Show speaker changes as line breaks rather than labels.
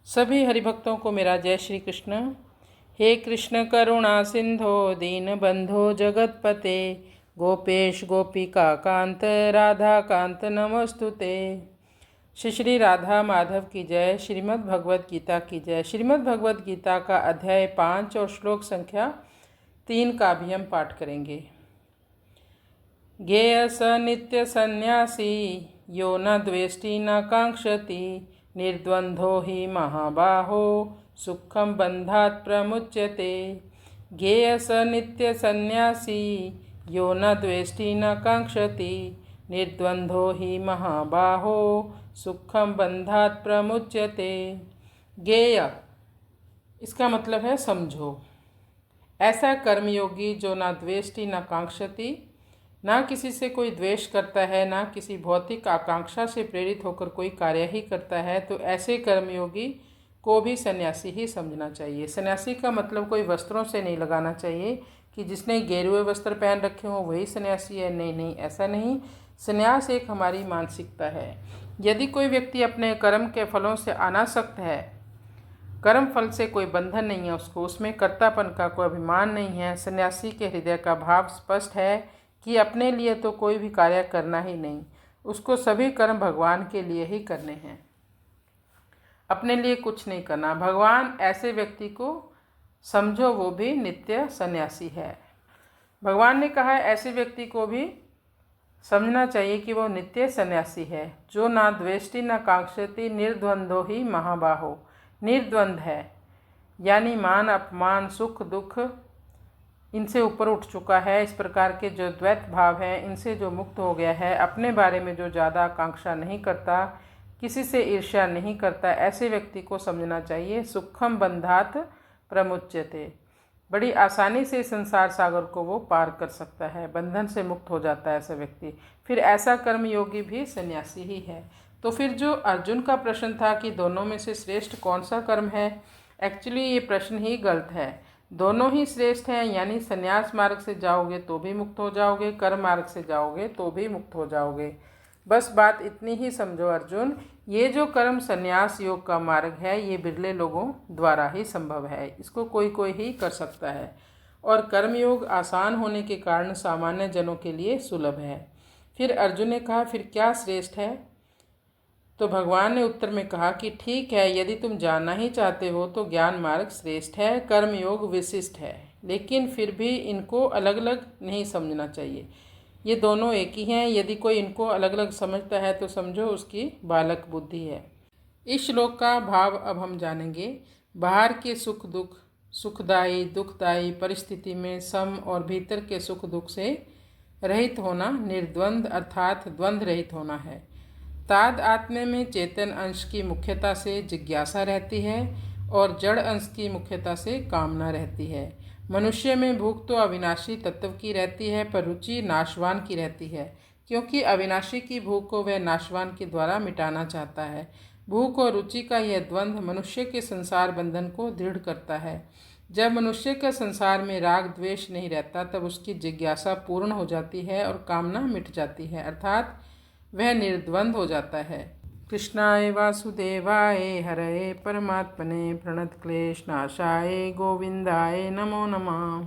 सभी हरिभक्तों को मेरा जय श्री कृष्ण। हे कृष्ण करुणा सिंधो दीन बंधो जगतपते, गोपेश गोपिका कांत राधा कांत नमस्तुते। श्री राधा माधव की जय। श्रीमद् भगवद गीता की जय। श्रीमद् भगवद गीता का अध्याय 5 और श्लोक संख्या 3 का भी हम पाठ करेंगे। ज्ञेय स नित्य सन्यासी यो न द्वेष्टि न कांक्षति, निर्द्वंद्वो हि महाबाहो सुखम बंधात् प्रमुच्यते। ज्ञेय स नित्य सन्यासी यो न द्वेष्टि न कांक्षति, निर्द्वंद्वो हि महाबाहो सुखम बंधात् प्रमुच्यते। ज्ञेय इसका मतलब है समझो। ऐसा कर्मयोगी जो न द्वेष्टि न कांक्षति, ना किसी से कोई द्वेष करता है, ना किसी भौतिक आकांक्षा से प्रेरित होकर कोई कार्य ही करता है, तो ऐसे कर्मयोगी को भी सन्यासी ही समझना चाहिए। सन्यासी का मतलब कोई वस्त्रों से नहीं लगाना चाहिए कि जिसने गेरुए वस्त्र पहन रखे हों वही सन्यासी है। नहीं नहीं, ऐसा नहीं। सन्यास एक हमारी मानसिकता है। यदि कोई व्यक्ति अपने कर्म के फलों से अनासक्त है, कर्म फल से कोई बंधन नहीं है उसको, उसमें कर्तापन का कोई अभिमान नहीं है, सन्यासी के हृदय का भाव स्पष्ट है कि अपने लिए तो कोई भी कार्य करना ही नहीं, उसको सभी कर्म भगवान के लिए ही करने हैं, अपने लिए कुछ नहीं करना। भगवान ऐसे व्यक्ति को समझो, वो भी नित्य सन्यासी है। भगवान ने कहा ऐसे व्यक्ति को भी समझना चाहिए कि वो नित्य सन्यासी है। जो ना द्वेष्टि न कांक्षति, निर्द्वंद्वो ही महाबाहो। निर्द्वंद है यानी मान अपमान सुख दुख इनसे ऊपर उठ चुका है। इस प्रकार के जो द्वैत भाव हैं इनसे जो मुक्त हो गया है, अपने बारे में जो ज़्यादा आकांक्षा नहीं करता, किसी से ईर्ष्या नहीं करता, ऐसे व्यक्ति को समझना चाहिए सुखम बंधात प्रमुच्यते। बड़ी आसानी से संसार सागर को वो पार कर सकता है, बंधन से मुक्त हो जाता है ऐसा व्यक्ति। फिर ऐसा कर्मयोगी भी सन्यासी ही है। तो फिर जो अर्जुन का प्रश्न था कि दोनों में से श्रेष्ठ कौन सा कर्म है, एक्चुअली ये प्रश्न ही गलत है। दोनों ही श्रेष्ठ हैं, यानी संन्यास मार्ग से जाओगे तो भी मुक्त हो जाओगे, कर्म मार्ग से जाओगे तो भी मुक्त हो जाओगे। बस बात इतनी ही समझो अर्जुन, ये जो कर्म संन्यास योग का मार्ग है ये बिरले लोगों द्वारा ही संभव है, इसको कोई कोई ही कर सकता है। और कर्मयोग आसान होने के कारण सामान्य जनों के लिए सुलभ है। फिर अर्जुन ने कहा फिर क्या श्रेष्ठ है? तो भगवान ने उत्तर में कहा कि ठीक है, यदि तुम जानना ही चाहते हो तो ज्ञान मार्ग श्रेष्ठ है, कर्मयोग विशिष्ट है, लेकिन फिर भी इनको अलग अलग नहीं समझना चाहिए। ये दोनों एक ही हैं। यदि कोई इनको अलग अलग समझता है तो समझो उसकी बालक बुद्धि है। इस श्लोक का भाव अब हम जानेंगे। बाहर के सुख दुख, सुखदायी दुखदायी परिस्थिति में सम और भीतर के सुख दुख से रहित होना निर्द्वंद अर्थात द्वंद्व रहित होना है। ताद आत्मा में चेतन अंश की मुख्यता से जिज्ञासा रहती है और जड़ अंश की मुख्यता से कामना रहती है। मनुष्य में भूख तो अविनाशी तत्व की रहती है, पर रुचि नाशवान की रहती है, क्योंकि अविनाशी की भूख को वह नाशवान के द्वारा मिटाना चाहता है। भूख और रुचि का यह द्वंद्व मनुष्य के संसार बंधन को दृढ़ करता है। जब मनुष्य के संसार में राग द्वेष नहीं रहता तब उसकी जिज्ञासा पूर्ण हो जाती है और कामना मिट जाती है, अर्थात वह निर्द्वंद हो जाता है। कृष्णाय वासुदेवाय हरये परमात्मने प्रणतक्लेशनाशाय गोविंदाय नमो नमः।